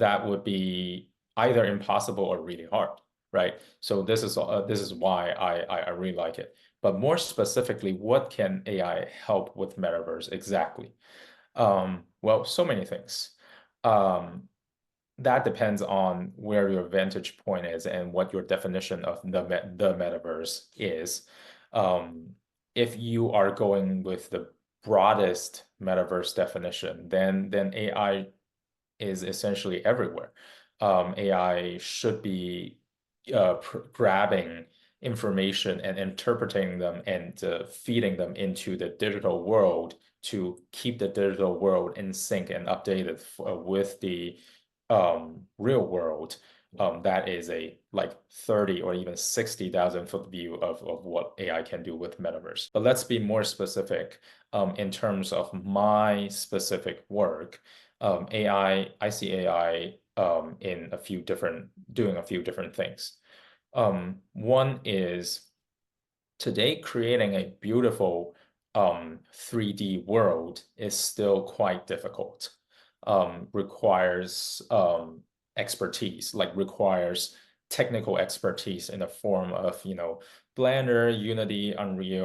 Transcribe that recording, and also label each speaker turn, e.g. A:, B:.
A: that would be either impossible or really hard, right? So this is why I really like it. But more specifically, what can AI help with Metaverse exactly? Well, so many things. Um, that depends on where your vantage point is and what your definition of the metaverse is. Um, if you are going with the broadest metaverse definition, then AI is essentially everywhere. AI should be grabbing information and interpreting them and feeding them into the digital world to keep the digital world in sync and updated with the real world. That is a like 30 or even 60,000 foot view of what AI can do with Metaverse. But let's be more specific in terms of my specific work. I see AI in doing a few different things. One is today creating a beautiful 3D world is still quite difficult. Requires expertise, like requires technical expertise in the form of, Blender, Unity, Unreal,